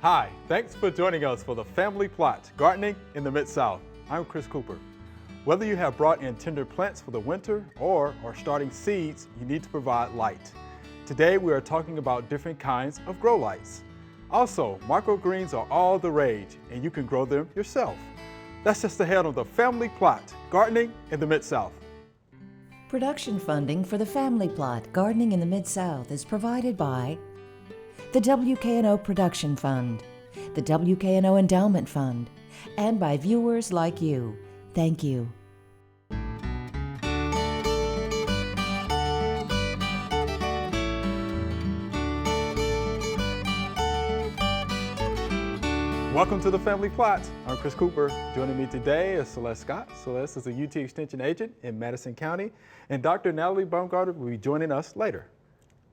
Hi, thanks for joining us for the Family Plot, Gardening in the Mid-South. I'm Chris Cooper. Whether you have brought in tender plants for the winter or are starting seeds, you need to provide light. Today we are talking about different kinds of grow lights. Also, microgreens are all the rage and you can grow them yourself. That's just ahead on the Family Plot, Gardening in the Mid-South. Production funding for the Family Plot, Gardening in the Mid-South is provided by the WKNO Production Fund, the WKNO Endowment Fund, and by viewers like you. Thank you. Welcome to the Family Plot. I'm Chris Cooper. Joining me today is Celeste Scott. Celeste is a UT Extension agent in Madison County, and Dr. Natalie Baumgartner will be joining us later.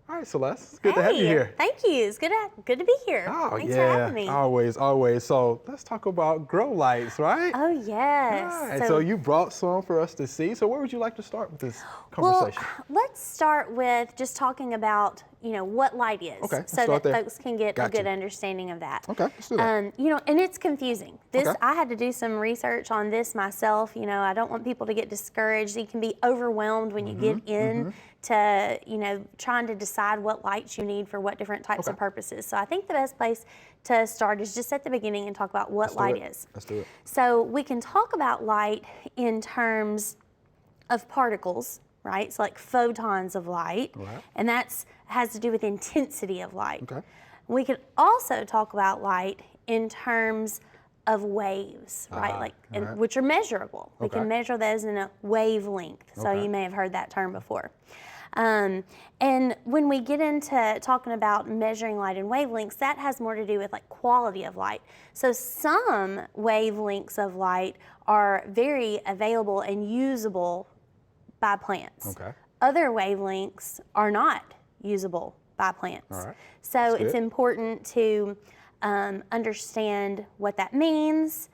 All right, Celeste, it's good to have you here. Thank you. It's good to be here. Oh, Thanks yeah, for having me. always. So let's talk about grow lights, right? Oh, yes. All right, so you brought some for us to see. So where would you like to start with this conversation? Well, let's start with just talking about, what light is. Okay, so that folks can get a good understanding of that. Okay, let's do that. And it's confusing. Okay. I had to do some research on this myself. I don't want people to get discouraged. You can be overwhelmed when you get in to, trying to decide what lights you need for what different types of purposes. So I think the best place to start is just at the beginning and talk about what light is. Let's do it. So we can talk about light in terms of particles, right? So like photons of light, and has to do with intensity of light. Okay. We could also talk about light in terms of waves, right? Which are measurable. We can measure those in a wavelength. So you may have heard that term before. And when we get into talking about measuring light in wavelengths, that has more to do with like quality of light. So some wavelengths of light are very available and usable by plants. Okay. Other wavelengths are not usable by plants. All right. So it's important to understand what that means.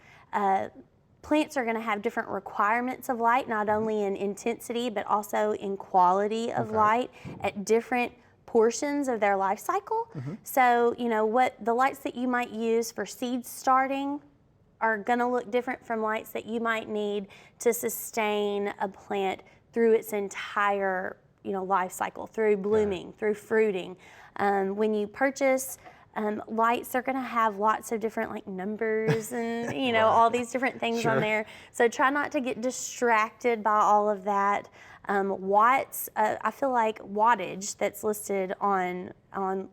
Plants are going to have different requirements of light, not only in intensity, but also in quality of light at different portions of their life cycle. So, what the lights that you might use for seed starting are going to look different from lights that you might need to sustain a plant through its entire, life cycle, through blooming, through fruiting. When you purchase lights, they're going to have lots of different numbers and all these different things on there. So try not to get distracted by all of that. Watts, I feel like wattage that's listed on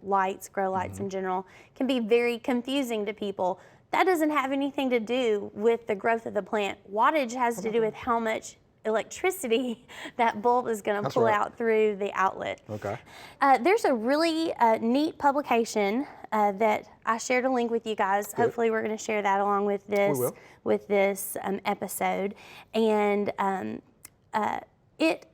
lights, grow lights in general, can be very confusing to people. That doesn't have anything to do with the growth of the plant. Wattage has to do with how much electricity that bulb is going to pull out through the outlet. Okay. There's a really neat publication that I shared a link with you guys. Hopefully we're going to share that along with this episode. And it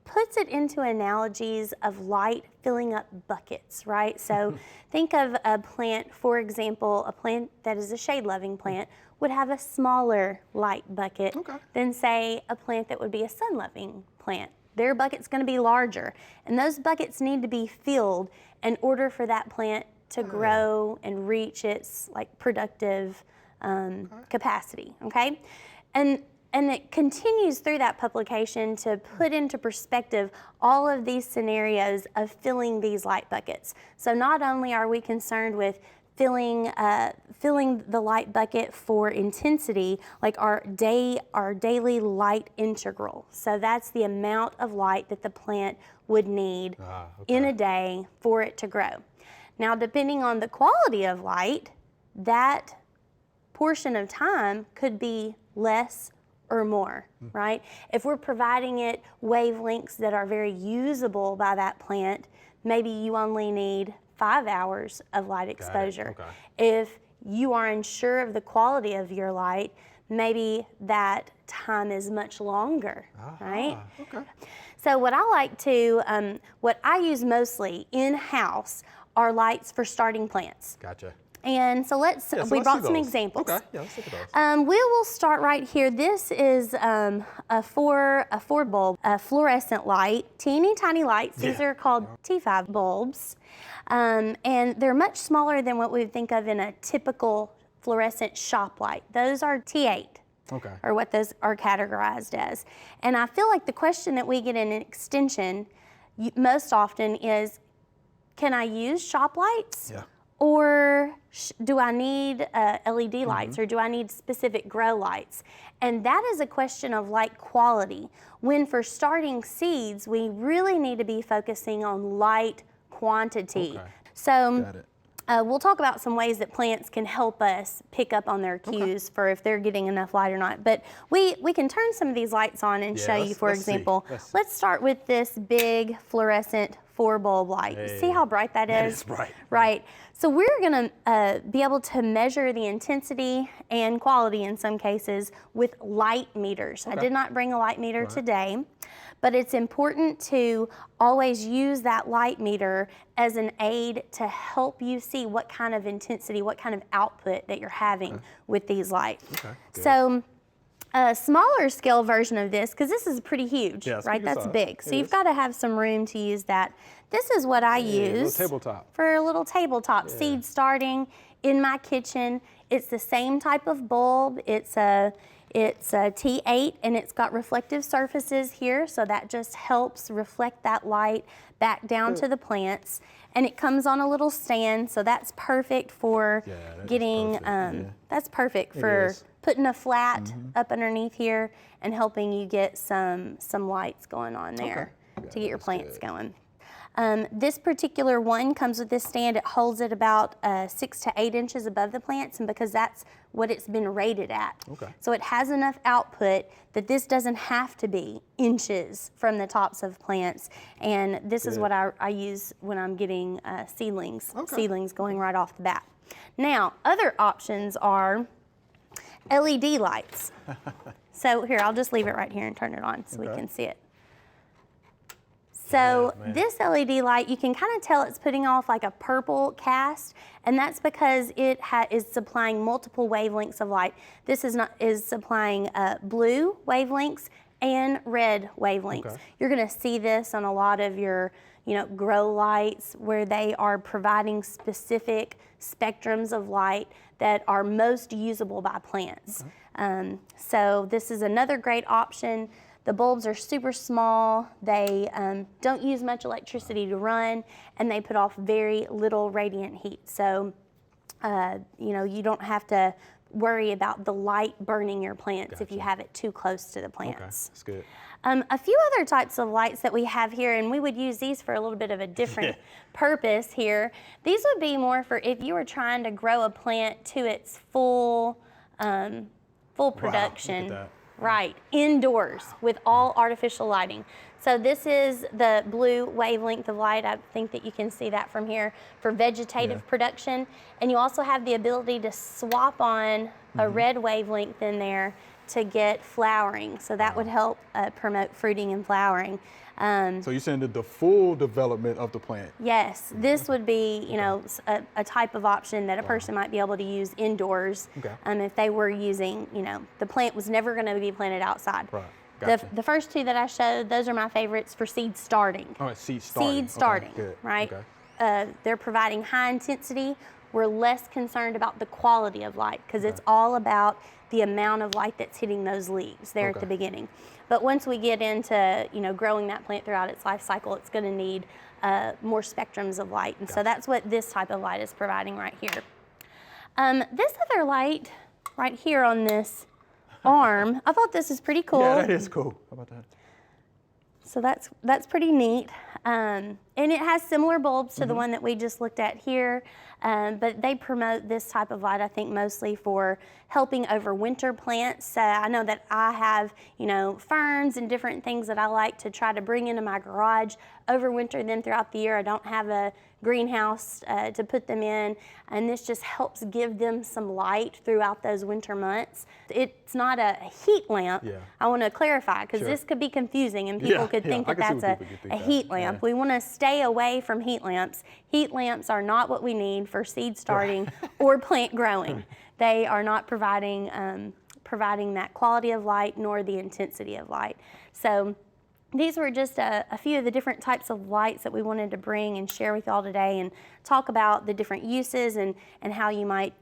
puts it into analogies of light filling up buckets, right? So think of a plant, for example, a plant that is a shade-loving plant would have a smaller light bucket than, say, a plant that would be a sun-loving plant. Their bucket's going to be larger, and those buckets need to be filled in order for that plant to grow and reach its productive capacity, okay? And it continues through that publication to put into perspective all of these scenarios of filling these light buckets. So not only are we concerned with filling the light bucket for intensity, like our daily light integral. So that's the amount of light that the plant would need in a day for it to grow. Now, depending on the quality of light, that portion of time could be less or more, right? If we're providing it wavelengths that are very usable by that plant, maybe you only need 5 hours of light exposure. If you are unsure of the quality of your light, maybe that time is much longer, right? So what I use mostly in-house are lights for starting plants. Gotcha. And so we brought some examples. Okay, yeah, let's look at those. We will start right here. This is a four bulb, fluorescent light, teeny tiny lights. These are called T5 bulbs. And they're much smaller than what we would think of in a typical fluorescent shop light. Those are T8. Okay. Or what those are categorized as. And I feel like the question that we get in extension most often is, can I use shop lights? Yeah. Or do I need LED lights, or do I need specific grow lights? And that is a question of light quality. When for starting seeds, we really need to be focusing on light quantity. Okay. So Got it. we'll talk about some ways that plants can help us pick up on their cues for if they're getting enough light or not. But we can turn some of these lights on and show you, for example. Let's start with this big fluorescent 4-bulb light. Hey, see how bright that is? That is bright. Right. So we're going to be able to measure the intensity and quality in some cases with light meters. I did not bring a light meter today, but it's important to always use that light meter as an aid to help you see what kind of intensity, what kind of output that you're having with these lights. So a smaller scale version of this, because this is pretty huge, right? That's big. So you've got to have some room to use that. This is what I use for a little tabletop seed starting in my kitchen. It's the same type of bulb. It's a T8, and it's got reflective surfaces here, so that just helps reflect that light back down to the plants. And it comes on a little stand, so that's perfect for getting, that's perfect for putting a flat up underneath here and helping you get some lights going on there to get your plants going. This particular one comes with this stand. It holds it about 6 to 8 inches above the plants, and because that's what it's been rated at. So it has enough output that this doesn't have to be inches from the tops of plants. And this is what I use when I'm getting seedlings going right off the bat. Now, other options are LED lights. So here, I'll just leave it right here and turn it on so we can see it. So this LED light, you can kind of tell it's putting off like a purple cast, and that's because it is supplying multiple wavelengths of light. This is supplying blue wavelengths and red wavelengths. You're going to see this on a lot of your grow lights where they are providing specific spectrums of light that are most usable by plants. So this is another great option. The bulbs are super small, they don't use much electricity to run, and they put off very little radiant heat. So, you don't have to worry about the light burning your plants if you have it too close to the plants. That's good. A few other types of lights that we have here, and we would use these for a little bit of a different purpose here. These would be more for if you were trying to grow a plant to its full production. Look at that. Right, indoors with all artificial lighting. So this is the blue wavelength of light. I think that you can see that from here for vegetative production. And you also have the ability to swap on a red wavelength in there to get flowering. So that would help promote fruiting and flowering. So you're saying that the full development of the plant? Yes, this would be, a type of option that a person might be able to use indoors. If they were using, the plant was never going to be planted outside. Right. Gotcha. The first two that I showed, those are my favorites for seed starting. All right, seed starting. Seed starting, Good. right? They're providing high intensity. We're less concerned about the quality of light because it's all about the amount of light that's hitting those leaves there at the beginning. But once we get into growing that plant throughout its life cycle, it's going to need more spectrums of light, and so that's what this type of light is providing right here. This other light right here on this arm, I thought this is pretty cool. Yeah, that is cool. How about that? So that's pretty neat. And it has similar bulbs to the one that we just looked at here, but they promote this type of light, I think, mostly for helping overwinter plants. I know that I have, ferns and different things that I like to try to bring into my garage, overwinter them throughout the year. I don't have a greenhouse to put them in, and this just helps give them some light throughout those winter months. It's not a heat lamp. Yeah. I want to clarify, because Sure. this could be confusing and people could think I that can see that's what people could a think heat that. lamp. Yeah. We want to stay away from heat lamps. Heat lamps are not what we need for seed starting or plant growing. They are not providing that quality of light nor the intensity of light. So these were just a few of the different types of lights that we wanted to bring and share with y'all today, and talk about the different uses and how you might,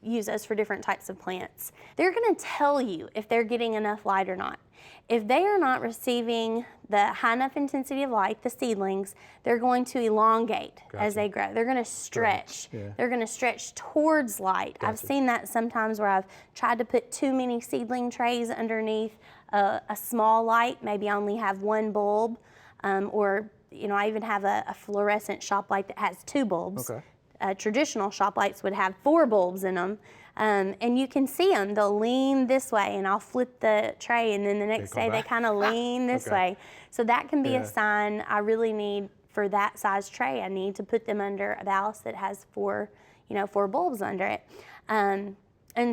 use those for different types of plants. They're going to tell you if they're getting enough light or not. If they are not receiving the high enough intensity of light, the seedlings, they're going to elongate as they grow. They're going to stretch. Yeah. They're going to stretch towards light. I've seen that sometimes where I've tried to put too many seedling trays underneath a small light, maybe I only have one bulb, or I even have a fluorescent shop light that has 2 bulbs. Okay. Traditional shop lights would have 4 bulbs in them, and you can see them. They'll lean this way, and I'll flip the tray, and then the next day they kind of lean this way. So that can be a sign I really need, for that size tray, I need to put them under a ballast that has 4 bulbs under it. And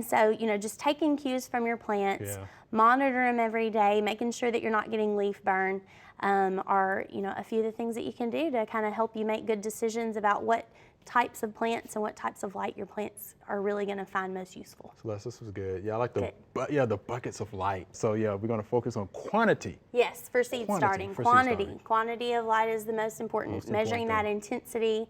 so, just taking cues from your plants, monitor them every day, making sure that you're not getting leaf burn, are, a few of the things that you can do to kind of help you make good decisions about what types of plants and what types of light your plants are really going to find most useful. Celeste, this was good. Yeah, I like the buckets of light. So yeah, we're going to focus on quantity. Yes, for seed starting. Quantity of light is the most important. Measuring that intensity,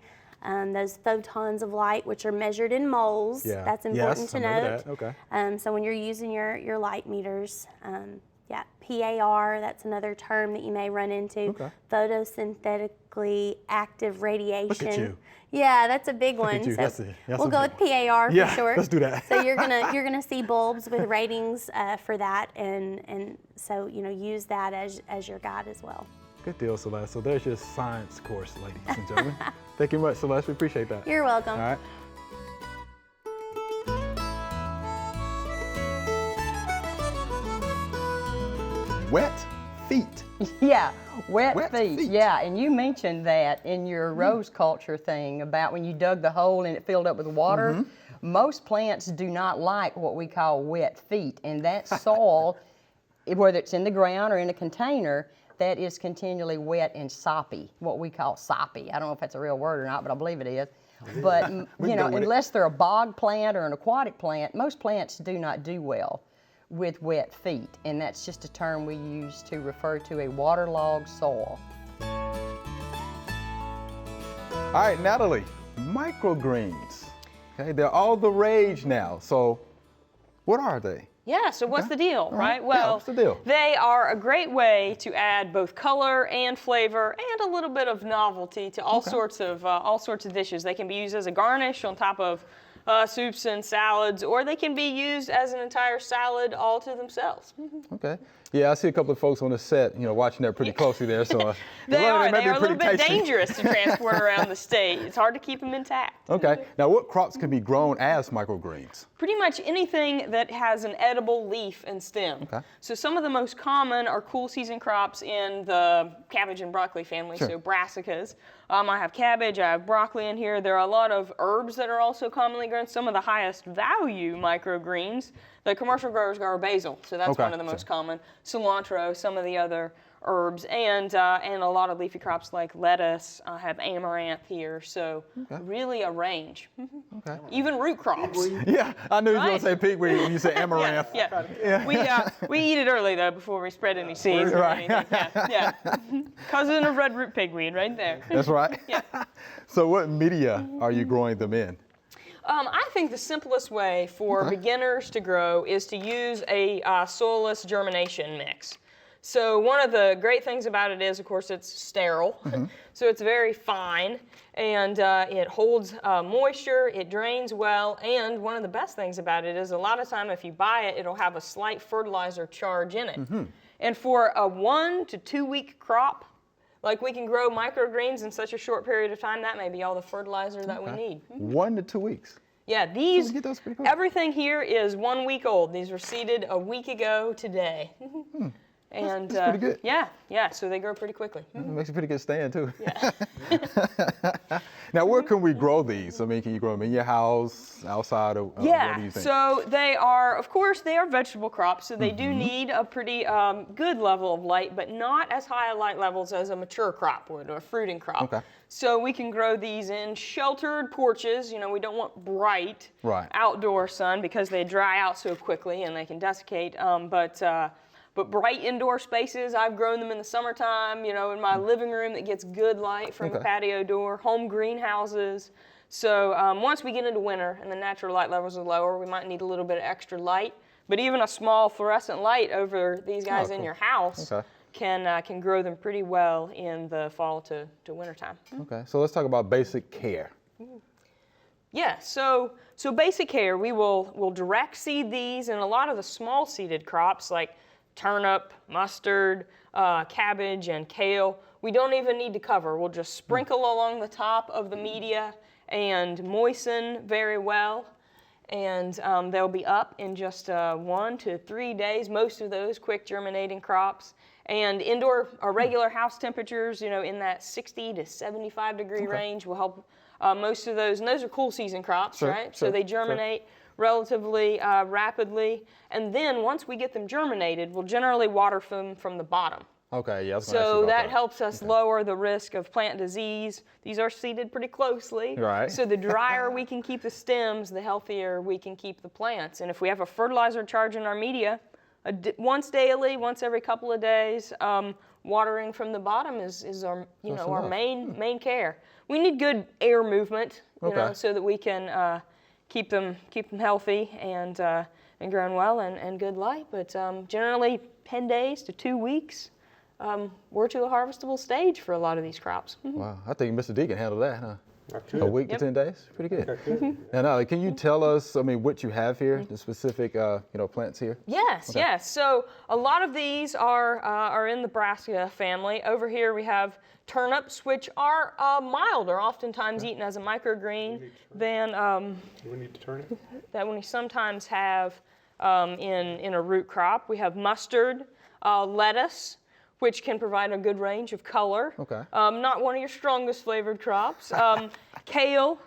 those photons of light, which are measured in moles. Yeah. That's important to note. That. Okay. So when you're using your light meters, PAR, that's another term that you may run into. Okay. Photosynthetically active radiation. Look at you. Yeah, that's a big one. you. So That's we'll go with PAR Yeah, for short. let's do that. So you're gonna see bulbs with ratings for that, and so use that as your guide as well. Good deal, Celeste. So there's your science course, ladies and gentlemen. Thank you much, Celeste. We appreciate that. You're welcome. All right. Wet feet. Yeah, wet feet. Yeah, and you mentioned that in your rose culture thing about when you dug the hole and it filled up with water. Most plants do not like what we call wet feet, and that soil, whether it's in the ground or in a container, that is continually wet and soppy, what we call soppy. I don't know if that's a real word or not, but I believe it is. But unless they're a bog plant or an aquatic plant, most plants do not do well with wet feet, and that's just a term we use to refer to a waterlogged soil. All right, Natalie, microgreens. Okay, they're all the rage now. So what are they? Yeah, so what's the deal, right? Well, what's the deal? They are a great way to add both color and flavor and a little bit of novelty to all sorts of dishes. They can be used as a garnish on top of soups and salads, or they can be used as an entire salad all to themselves. Okay. Yeah, I see a couple of folks on the set, watching that pretty closely there. So they are a little bit tasty. dangerous to transport around the state. It's hard to keep them intact. Okay. Now, what crops can be grown as microgreens? Pretty much anything that has an edible leaf and stem. Okay. So some of the most common are cool season crops in the cabbage and broccoli family, Sure. so brassicas. I have cabbage, I have broccoli in here. There are a lot of herbs that are also commonly grown. Some of the highest value microgreens, the commercial growers grow basil, so that's one of the most common. Cilantro, some of the other herbs, and a lot of leafy crops like lettuce. I have amaranth here, so really a range. Okay. Even root crops. Yeah, I knew you were going to say pigweed when you said amaranth. Yeah. We eat it early though before we spread any seeds or anything. Yeah. Cousin of red root pigweed, right there. That's right. Yeah. So what media are you growing them in? I think the simplest way for beginners to grow is to use a soilless germination mix. So one of the great things about it is, of course, it's sterile. So it's very fine, and it holds moisture, it drains well, and one of the best things about it is a lot of time if you buy it, it'll have a slight fertilizer charge in it. And for a 1 to 2 week crop, like we can grow microgreens in such a short period of time, that may be all the fertilizer that we need. 1 to 2 weeks. Yeah, these, get those pretty quick. everything here is 1 week old. These were seeded a week ago today. And That's pretty good. yeah, so they grow pretty quickly. It makes a pretty good stand too. Now, where can we grow these? I mean, can you grow them in your house, outside, or what do you think? So they are, of course, they are vegetable crops, so they do need a pretty good level of light, but not as high a light levels as a mature crop would, or a fruiting crop. Okay. So we can grow these in sheltered porches. You know, we don't want bright outdoor sun because they dry out so quickly and they can desiccate. But bright indoor spaces, I've grown them in the summertime, you know, in my living room that gets good light from the patio door, home greenhouses. So once we get into winter and the natural light levels are lower, we might need a little bit of extra light. But even a small fluorescent light over these guys in your house can grow them pretty well in the fall to wintertime. Okay, so let's talk about basic care. Yeah, so basic care, we'll direct seed these, and a lot of the small seeded crops like turnip, mustard, cabbage, and kale, we don't even need to cover. We'll just sprinkle along the top of the media and moisten very well. And they'll be up in just 1 to 3 days, most of those quick germinating crops. And indoor or regular house temperatures, you know, in that 60 to 75 degree range will help most of those. And those are cool season crops, right? So they germinate relatively rapidly. And then once we get them germinated, we'll generally water them from the bottom. Okay, yeah. So that helps us lower the risk of plant disease. These are seeded pretty closely. Right. So the drier we can keep the stems, the healthier we can keep the plants. And if we have a fertilizer charge in our media, once daily, once every couple of days, watering from the bottom is our, you know, our main care. We need good air movement, you know, so that we can keep them healthy and growing well and good light. But generally 10 days to 2 weeks, we're to a harvestable stage for a lot of these crops. Wow, I think Mr. D can handle that, huh? A week to 10 days, pretty good. And Natalie, can you tell us, I mean, what you have here, the specific, you know, plants here? Yes, yes. So a lot of these are in the brassica family. Over here we have turnips, which are milder, oftentimes eaten as a microgreen than Do we need to turn it? that we sometimes have in a root crop. We have mustard, lettuce, which can provide a good range of color. Okay. Not one of your strongest flavored crops. Kale,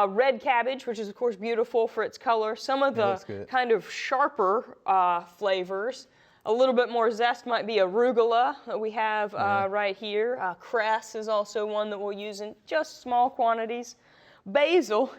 red cabbage, which is of course beautiful for its color. Some of the kind of sharper flavors, a little bit more zest might be arugula that we have right here. Cress is also one that we'll use in just small quantities. Basil.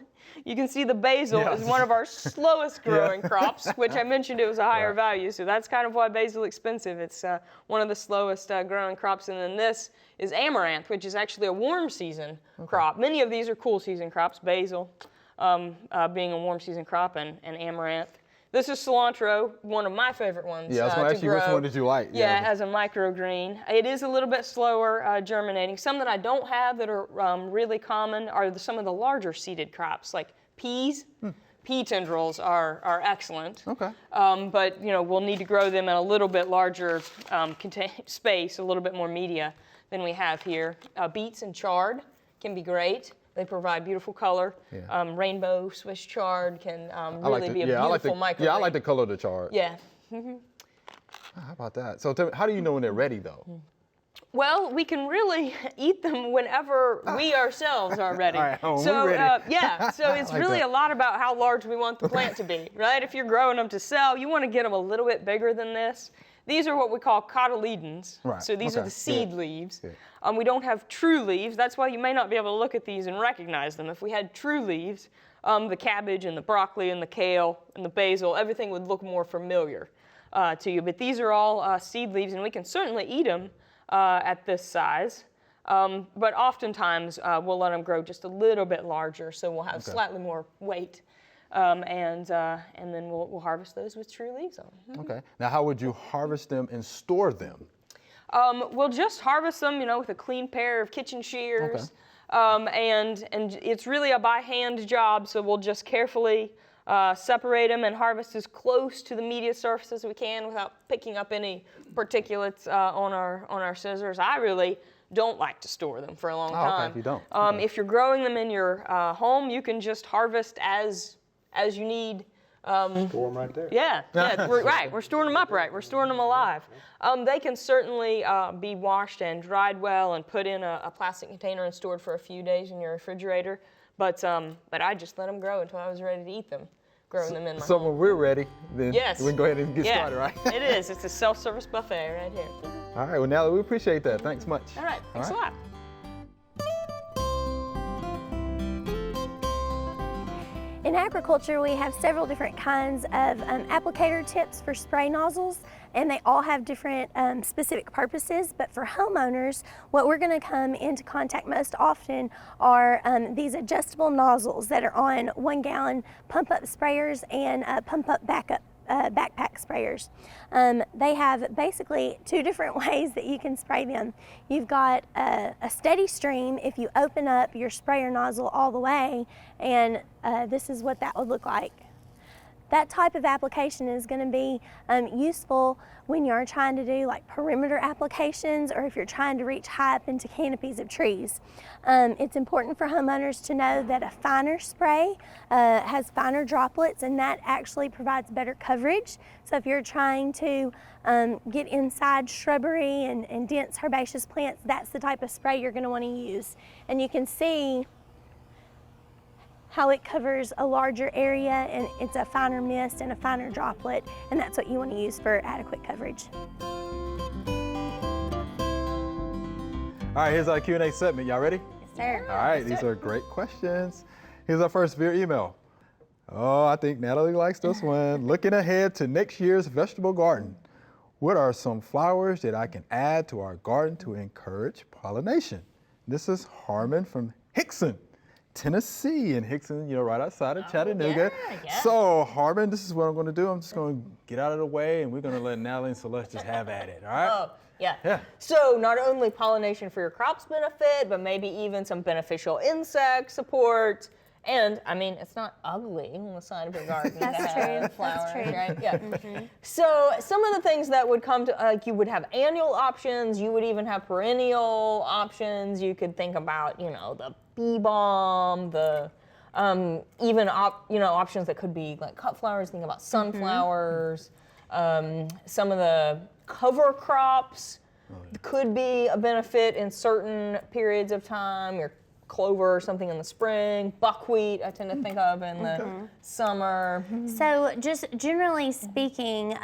You can see the basil is one of our slowest growing crops, which I mentioned it was a higher value, so that's kind of why basil is expensive. It's one of the slowest growing crops, and then this is amaranth, which is actually a warm season crop. Many of these are cool season crops, basil being a warm season crop, and amaranth. This is cilantro, one of my favorite ones Yeah, I was going to ask you, which one did you like? Yeah, as a microgreen. It is a little bit slower germinating. Some that I don't have that are really common are some of the larger seeded crops, like peas. Pea tendrils are excellent. Okay. But you know, we'll need to grow them in a little bit larger space, a little bit more media than we have here. Beets and chard can be great. They provide beautiful color. Yeah. Rainbow Swiss chard can really be a beautiful microgreen. Yeah, I like the color of the chard. Yeah. How about that? So tell me, how do you know when they're ready, though? Well, we can really eat them whenever we ourselves are ready. All right, we're ready. Yeah, so it's like really a lot about how large we want the plant to be, right? If you're growing them to sell, you want to get them a little bit bigger than this. These are what we call cotyledons. Right. So these are the seed leaves. Yeah. We don't have true leaves. That's why you may not be able to look at these and recognize them. If we had true leaves, the cabbage and the broccoli and the kale and the basil, everything would look more familiar to you. But these are all seed leaves, and we can certainly eat them at this size. But oftentimes we'll let them grow just a little bit larger, so we'll have slightly more weight. And then we'll harvest those with true leaves on them. Okay. Now, how would you harvest them and store them? We'll just harvest them, you know, with a clean pair of kitchen shears. And it's really a by hand job, so we'll just carefully separate them and harvest as close to the media surface as we can without picking up any particulates on our scissors. I really don't like to store them for a long time. Okay, you don't. If you're growing them in your home, you can just harvest as you need Store them right there. Yeah, we're storing them upright. We're storing them alive. They can certainly be washed and dried well and put in a plastic container and stored for a few days in your refrigerator. But I just let them grow until I was ready to eat them, growing them in my So home. when we're ready, then Yes. we can go ahead and get started, right? It is. It's a self-service buffet right here. All right, well, Natalie, we appreciate that. Thanks much. All right, thanks a All right. lot. In agriculture, we have several different kinds of applicator tips for spray nozzles, and they all have different specific purposes. But for homeowners, what we're going to come into contact most often are these adjustable nozzles that are on 1 gallon pump-up sprayers and pump-up backpack sprayers. They have basically 2 different ways that you can spray them. You've got a steady stream if you open up your sprayer nozzle all the way, and this is what that would look like. That type of application is going to be useful when you're trying to do like perimeter applications, or if you're trying to reach high up into canopies of trees. It's important for homeowners to know that a finer spray has finer droplets, and that actually provides better coverage. So if you're trying to get inside shrubbery and dense herbaceous plants, that's the type of spray you're going to want to use. And you can see how it covers a larger area, and it's a finer mist and a finer droplet, and that's what you want to use for adequate coverage. All right, here's our Q&A segment. Y'all ready? Yes, sir. All right, these are great questions. Here's our first via email. Oh, I think Natalie likes this one. Looking ahead to next year's vegetable garden, what are some flowers that I can add to our garden to encourage pollination? This is Harmon from Hickson, Tennessee, and Hickson, right outside of Chattanooga. yeah. So, Harmon, this is what I'm going to do. I'm just going to get out of the way, and we're going to let Natalie and Celeste just have at it. All right? Oh, yeah. Yeah. So not only pollination for your crops benefit, but maybe even some beneficial insect support. And I mean, it's not ugly on the side of your garden That's to true. have That's flowers, true. right? Yeah. So some of the things that would come to, like, you would have annual options. You would even have perennial options. You could think about, the bee balm, the even options that could be like cut flowers. Think about sunflowers. Some of the cover crops could be a benefit in certain periods of time. Your clover or something in the spring, buckwheat I tend to think of in the summer. So just generally speaking,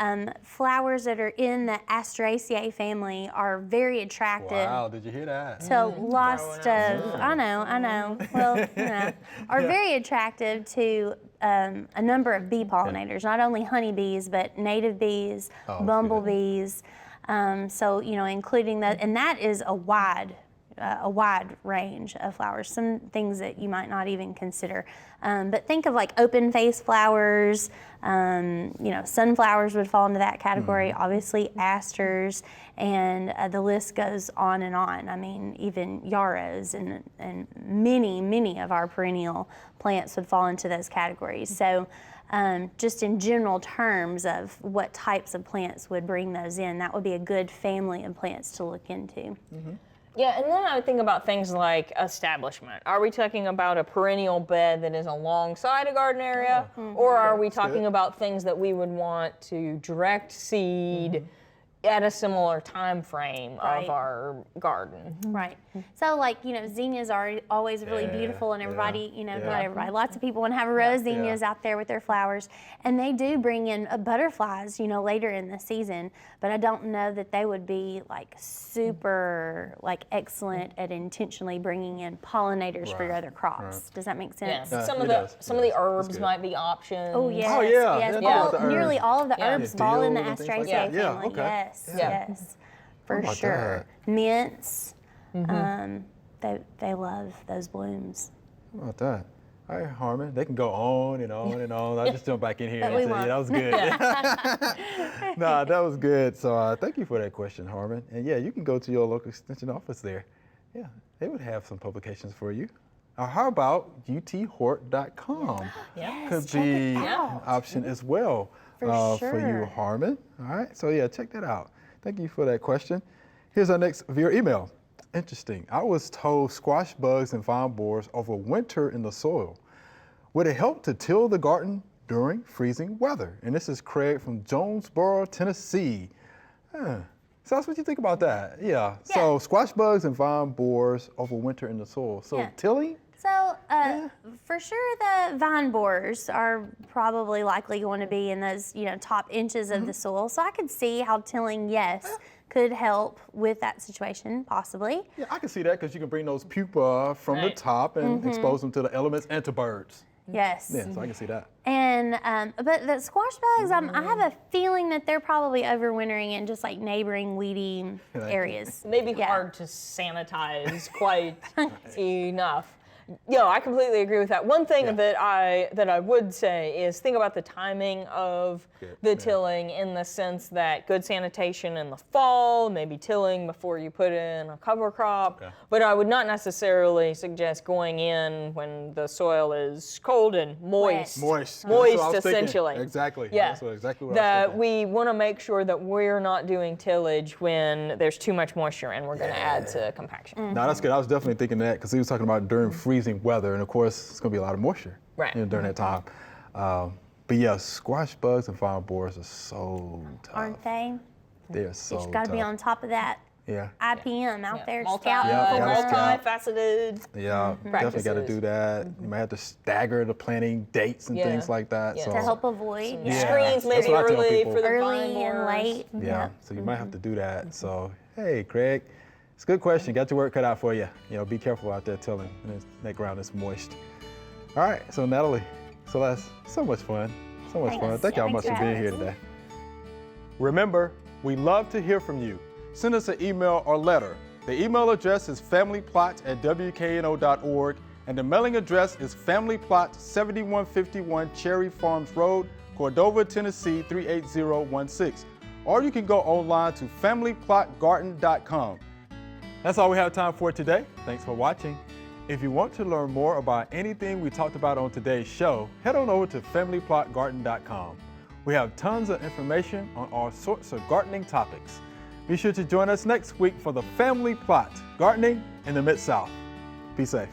flowers that are in the Asteraceae family are very attractive. Wow, did you hear that? To lots of, I know, well, are very attractive to a number of bee pollinators, not only honeybees, but native bees, bumblebees. So, including that, and that is a wide range of flowers, some things that you might not even consider. But think of like open face flowers, sunflowers would fall into that category, obviously asters, and the list goes on and on. I mean, even yarrows and many of our perennial plants would fall into those categories. So just in general terms of what types of plants would bring those in, that would be a good family of plants to look into. Yeah, and then I would think about things like establishment. Are we talking about a perennial bed that is alongside a garden area, or are we talking about things that we would want to direct seed at a similar time frame Right. of our garden? Right. So zinnias are always really beautiful, and everybody, not everybody, lots of people want to have a row of zinnias out there with their flowers, and they do bring in butterflies, later in the season, but I don't know that they would be like super excellent at intentionally bringing in pollinators for your other crops. Does that make Yeah. sense? Some it of does. some of the It does. herbs That's good. might be options. Oh yes, Oh, yeah. yes. Yeah, All, the herbs. nearly all of the Yeah. herbs fall in the Dill and things like Asteraceae that. Yeah, family. okay. Yes, Yeah. yes, for about sure. Mints, they love those blooms. How about that? All right, Harmon, they can go on and on and on. I'll just jump back in here and we say, won't. that was good. No, that was good. So thank you for that question, Harmon. And yeah, you can go to your local extension office there. Yeah, they would have some publications for you. Or how about uthort.com? Could check be it an out. option as well For for you, sure. Harmon. All right, so yeah, check that out. Thank you for that question. Here's our next via email. Interesting. I was told squash bugs and vine borers overwinter in the soil. Would it help to till the garden during freezing weather. And this is Craig from Jonesboro, Tennessee. So that's what you think about that. Yeah. So squash bugs and vine borers overwinter in the soil. So tilling? So for sure the vine borers are probably likely going to be in those, top inches of the soil. So I could see how tilling, could help with that situation, possibly. Yeah, I can see that because you can bring those pupa from the top and expose them to the elements and to birds. Yes. Yeah, so I can see that. And but the squash bugs, I have a feeling that they're probably overwintering in just like neighboring weedy areas. Maybe hard to sanitize quite enough. Yeah, I completely agree with that. One thing that I would say is think about the timing of the tilling in the sense that good sanitation in the fall, maybe tilling before you put in a cover crop. But I would not necessarily suggest going in when the soil is cold and moist. Moist, Essentially. Exactly. Yeah. That's exactly what I was That thinking. we want to make sure that we're not doing tillage when there's too much moisture and we're going to add to compaction. No, that's good. I was definitely thinking that because he was talking about during freezing weather, and of course, it's going to be a lot of moisture during that time. But yeah, squash bugs and vine borers are so tough. Aren't they? They are so You just got to be on top of that IPM out there scouting for them. Multifaceted. Yeah, definitely got to do that. You might have to stagger the planting dates and things like that. Yeah. So, To help avoid Screens maybe That's what I tell early people. for the vine early and borers. late. yeah, so you might have to do that. So, hey, Craig, it's a good question. Got your work cut out for you. Be careful out there tilling and that ground is moist. All right, so Natalie, so that's so much fun. So much fun. Thank y'all much for being here today. Remember, we love to hear from you. Send us an email or letter. The email address is familyplot@wkno.org, and the mailing address is Family Plot, 7151 Cherry Farms Road, Cordova, Tennessee 38016. Or you can go online to familyplotgarden.com. That's all we have time for today. Thanks for watching. If you want to learn more about anything we talked about on today's show, head on over to familyplotgarden.com. We have tons of information on all sorts of gardening topics. Be sure to join us next week for the Family Plot, Gardening in the Mid-South. Be safe.